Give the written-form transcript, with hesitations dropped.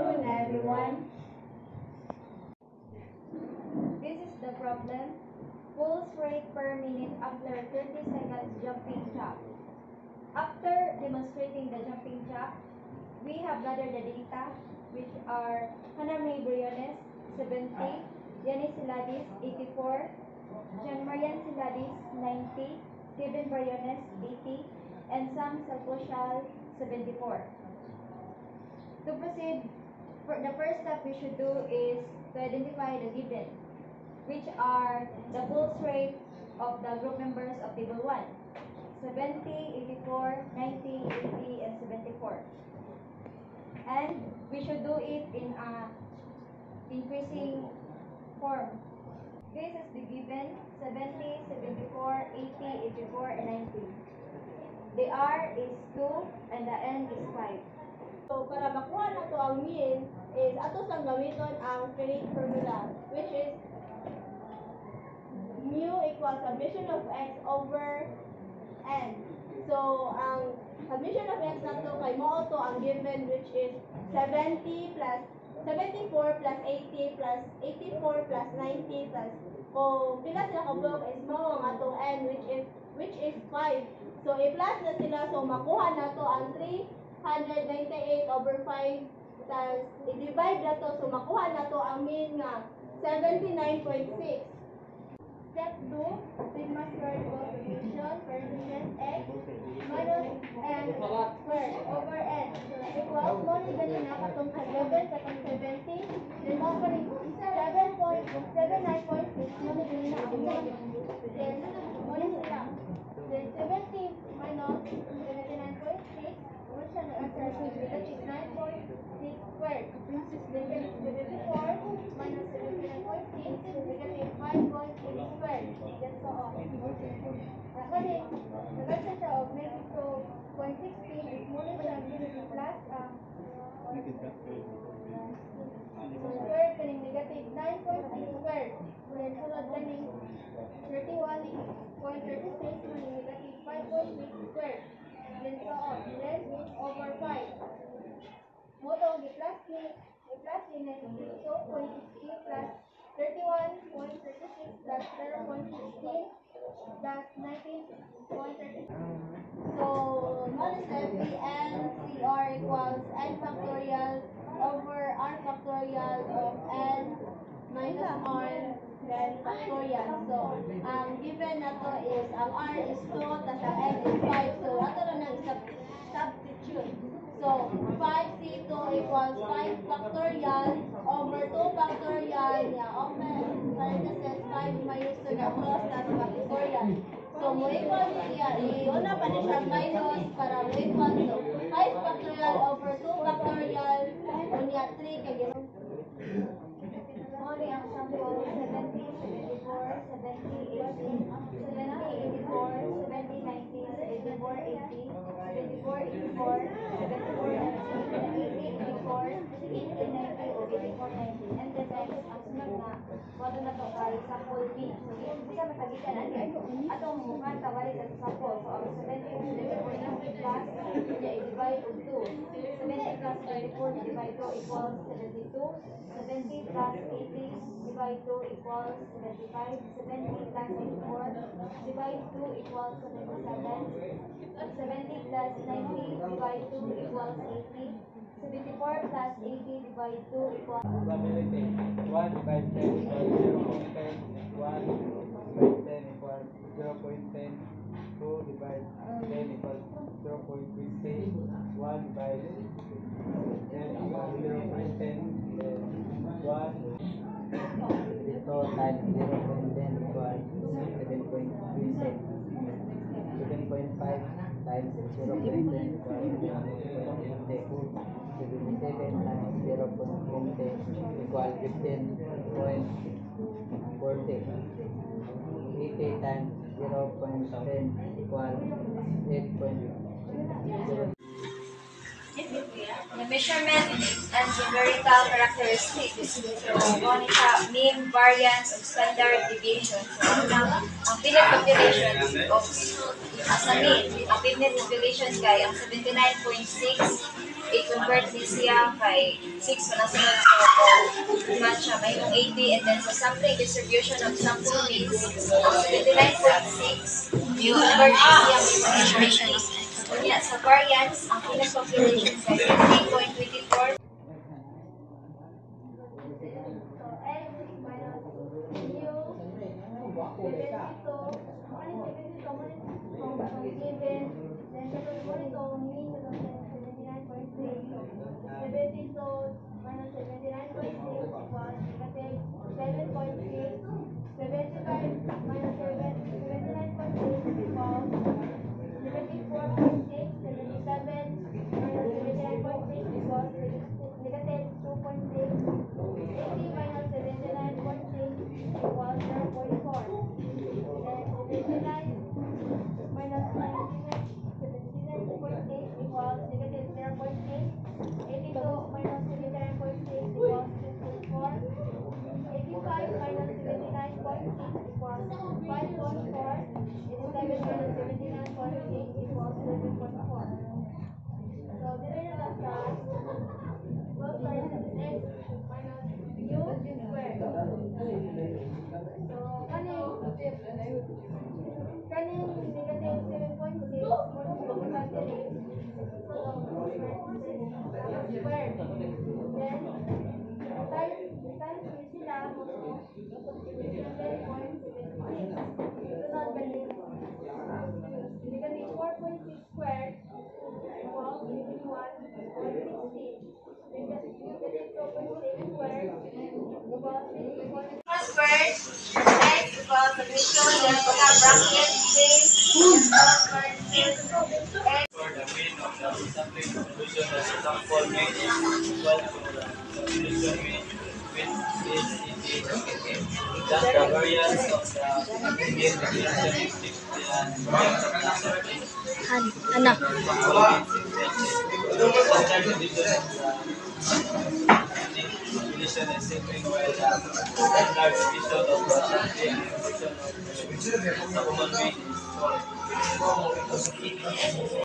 afternoon, everyone. This is the problem. Pulse rate per minute after 30 seconds jumping jack. After demonstrating the jumping jack, we have gathered the data, which are Hannah May Briones, 70, Yanis Siladis, 84, John Marian Siladis, 90, Kevin Briones, 80, and Sam Salposhal, 74. To proceed, the first step we should do is to identify the given, which are the pulse rate of the group members of table 1, 70, 84, 90, 80, and 74. And we should do it in a increasing form. This is the given: 70, 74, 80, 84, and 90. The R is 2 and the N is 5. So, para makuha na to ang mean, is ato sang gamiton ang Ferrate formula, which is mu equals summation of x over n. So, ang summation of x na to kay mo to ang given, which is 70 plus 74 plus 80 plus 84 plus 90 plus kung pila sila ka-block is mo ang atong n, which is 5. So, i-plus na sila, so makuha na to ang 398 over 5 plus i-divide na to, so makuha na to ang mean nga 79.6. Step 2, sigma squared coefficient, parenthesis x minus n squared over n. So, equals mo ni ganun na katong 7, katong 70, then mo pa rin 7.79.6 mo ni ganun na ang mean. Then, mo ni sila. Then, 70 minus 79.6, mo siya nag-answer sa negative 9.6 squared. Then, 74 minus 79.6, negative 5.6 squared. That's all. Kasi, nag-answer siya of negative 2.16 is mo siya negative plus squared kaning negative 9.6 squared. Then, sunod kaning 31.36 kaning negative 5.6 squared. Then, so on. Then, over 5. Moto, i-plus ni negative 2.16 plus 31.36 plus 0.16 plus 19.36. So, notice that N CR equals N factorial over R factorial of N minus R then factorial. So, ang given na to is, ang R is 2, tas ang N is 5. So, ato na nang substitute. So, 5C2 equals 5 factorial over 2 factorial niya. Open parenthesis 5 minus 2 na cross tas factorial. So, mo equal siya. Una pa na siya minus para mo equal. So, 5 factorial over 2 factorial. Unya 3 kay gano'n. Only ang sample 70, 74, 70, 80, 70, 84, 70, 90, 84, 80, 74, 84, 74, 80, 84, 80, 90, o 84, 90. And then next, ang sunod na, wala na to kay sample B. So, isa matagitan natin. Atong mukhang tawali sa sample. So, ang 70, 74, 90 plus, niya i-divide of 2. 70 plus 74 divide 2 equals 72. 70 plus 80 divide 2 equals 75. 70 plus 84 divide 2 equals 77. 70 plus 90 divide 2 equals 80. 74 plus 80 divide 2 equals probability 1 divided 10 equals 0.10, 1 divided 10 equals 0.10, 2 divided 10 equals 0.20, 1 divided 10 equals 0.10, 1 dito times 0.10 equals 7.20, 7.5 times 0.10 equals 1.20, 77 times 0.20 equals 15.40, 80 times 0.10 equals 8.0. the measurement and numerical characteristics. So, one is mean variance of standard deviation. So, ang Philipp population of as a mean, ang Philipp population kay ang 79.6 i-convert din siya kay 6 panasunod so man siya may 80 and then sa sampling distribution of sample means 79.6 i-convert din siya may equation unya sa variance ang unit population kay 15.24. The variance of the